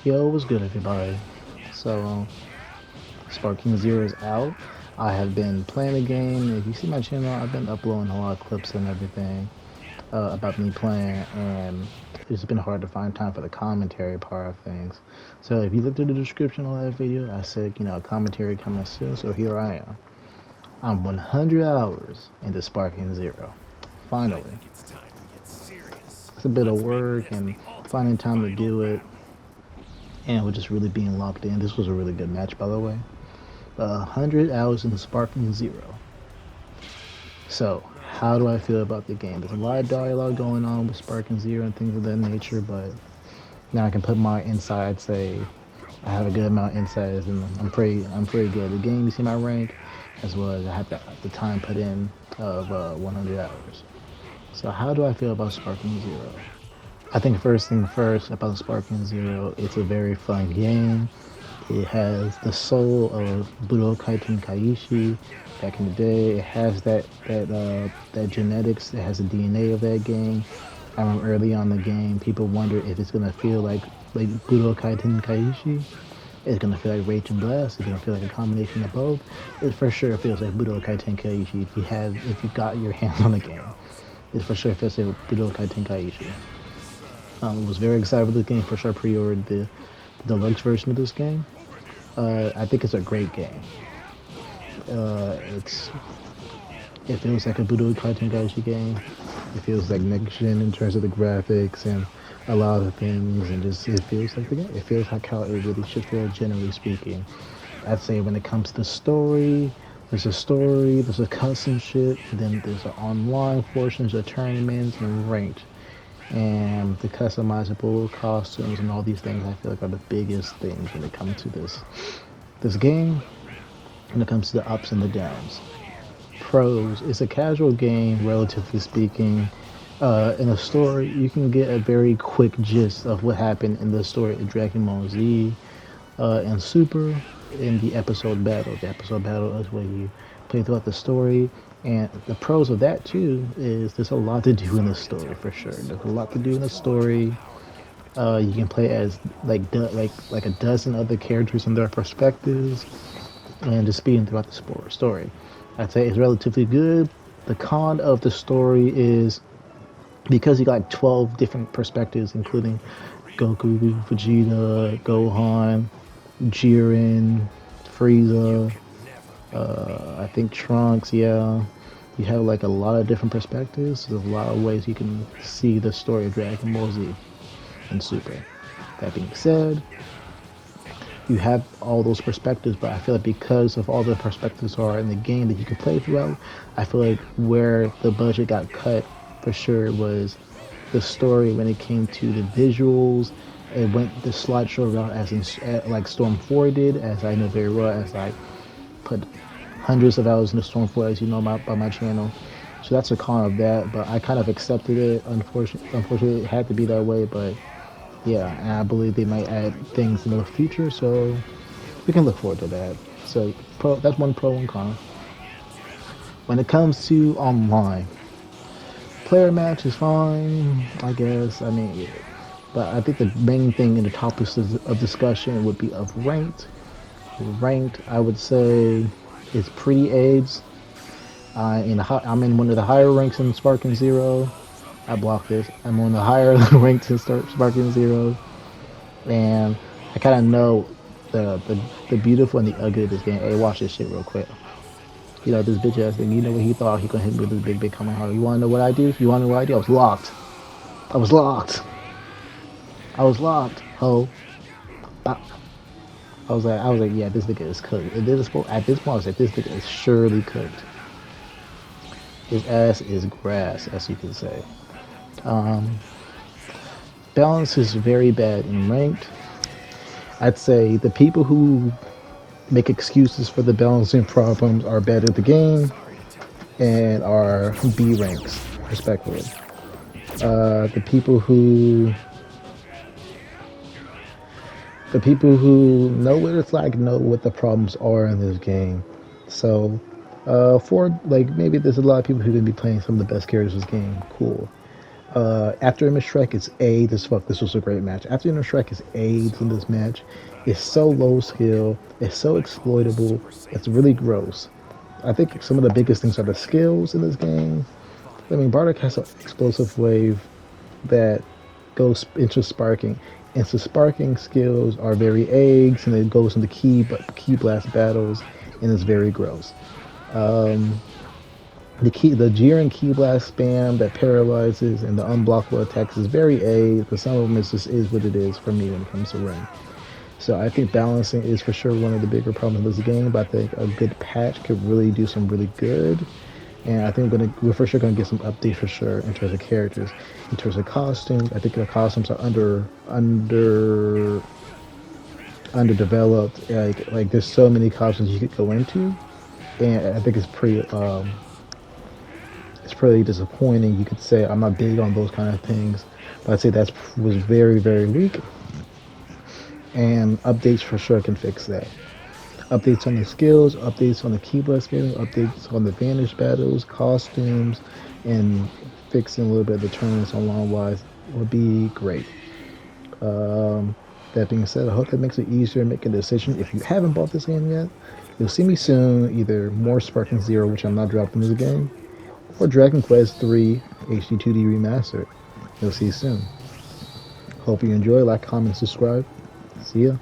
Yo, what's good, everybody? So, Sparking Zero is out. I have been playing the game. If you see my channel, I've been uploading a lot of clips and everything about me playing, and it's been hard to find time for the commentary part of things. So, if you looked at the description of that video, I said, commentary coming soon. So here I am. I'm 100 hours into Sparking Zero. Finally, it's a bit of work and finding time to do it, and we're just really being locked in. This was a really good match, by the way. 100 hours in Sparking Zero. So, how do I feel about the game? There's a lot of dialogue going on with Sparking Zero and things of that nature, but now I can put my insides. Say I have a good amount of insides, and I'm pretty good. The game, you see my rank, as well as I have the time put in of 100 hours. So, how do I feel about Sparking Zero? I think first thing first about Sparking Zero, it's a very fun game. It has the soul of Budokai Tenkaichi back in the day. It has that genetics. It has the DNA of that game. I remember early on in the game, people wondered if it's gonna feel like Budokai Tenkaichi. It's gonna feel like Rage and Blast. It's gonna feel like a combination of both. It for sure feels like Budokai Tenkaichi if you got your hands on the game. It for sure feels like Budokai Tenkaichi. Was very excited for this game. For sure, pre-ordered the deluxe version of this game. I think it's a great game. It feels like a Budokai Tenkaichi game. It feels like next gen in terms of the graphics and a lot of things, and just it feels like the game. It feels like how it really should feel, generally speaking. I'd say when it comes to story, there's a custom shit, then there's an online portion, there's a tournaments and ranked. And the customizable costumes and all these things I feel like are the biggest things when it comes to this game, when it comes to the ups and the downs. Pros, it's a casual game relatively speaking. In a story you can get a very quick gist of what happened in the story of Dragon Ball Z and Super in the episode battle. The episode battle is where you play throughout the story. And the pros of that too is there's a lot to do in the story for sure. There's a lot to do in the story. You can play as like a dozen other characters and their perspectives, and just speeding throughout the story. I'd say it's relatively good. The con of the story is because you got like 12 different perspectives, including Goku, Vegeta, Gohan, Jiren, Frieza. I think Trunks, yeah. You have like a lot of different perspectives. There's a lot of ways you can see the story of Dragon Ball Z and Super. That being said, you have all those perspectives, but I feel like because of all the perspectives are in the game that you can play throughout, I feel like where the budget got cut for sure was the story when it came to the visuals. It went the slideshow route as in like Storm 4 did, as I know very well, as I put hundreds of hours into Storm 4, as you know by my channel. So that's a con of that, but I kind of accepted it. Unfortunately, it had to be that way, but yeah, and I believe they might add things in the future, so we can look forward to that. So that's one pro and con. When it comes to online, player match is fine, I guess. I mean, yeah. But I think the main thing in the topics of discussion would be of ranked. Ranked, I would say, is pretty AIDS. I'm in one of the higher ranks in Sparking Zero. I blocked this. I'm on the higher ranks in Sparking Zero, and I kind of know the beautiful and the ugly of this game. Hey, watch this shit real quick. You know this bitch ass thing. You know what he thought he gonna hit me with this big coming hard. You wanna know what I do? You wanna know what I do? I was locked. I was locked. I was locked. Ho. I was like, yeah, this nigga is cooked. At this point, I was like, this nigga is surely cooked. His ass is grass, as you can say. Balance is very bad in ranked. I'd say the people who make excuses for the balancing problems are bad at the game and are B ranks, respectively. The people who know what it's like know what the problems are in this game. So, for like maybe there's a lot of people who are gonna be playing some of the best characters in this game. Cool. After Image Strike is A. This was a great match. After Image Strike is AIDS in this match. It's so low skill. It's so exploitable. It's really gross. I think some of the biggest things are the skills in this game. I mean, Bardock has an explosive wave that goes into sparking, and so sparking skills are very eggs, and it goes into key blast battles, and it's very gross. Um, the Jiren key blast spam that paralyzes and the unblockable attacks is very A, but some of them is what it is for me when it comes to Ren. So I think balancing is for sure one of the bigger problems of this game, but I think a good patch could really do some really good. And I think we're for sure gonna get some updates for sure in terms of characters, in terms of costumes. I think the costumes are underdeveloped. Like there's so many costumes you could go into, and I think it's pretty disappointing. You could say I'm not big on those kind of things, but I'd say that was very very weak. And updates for sure can fix that. Updates on the skills, updates on the keyblade scaling, updates on the vanish battles, costumes, and fixing a little bit of the tournaments on long wise would be great. That being said, I hope that makes it easier to make a decision. If you haven't bought this game yet, you'll see me soon, either more Sparking Zero, which I'm not dropping in the game, or Dragon Quest 3 HD2D Remastered. You'll see you soon. Hope you enjoy, like, comment, subscribe. See ya.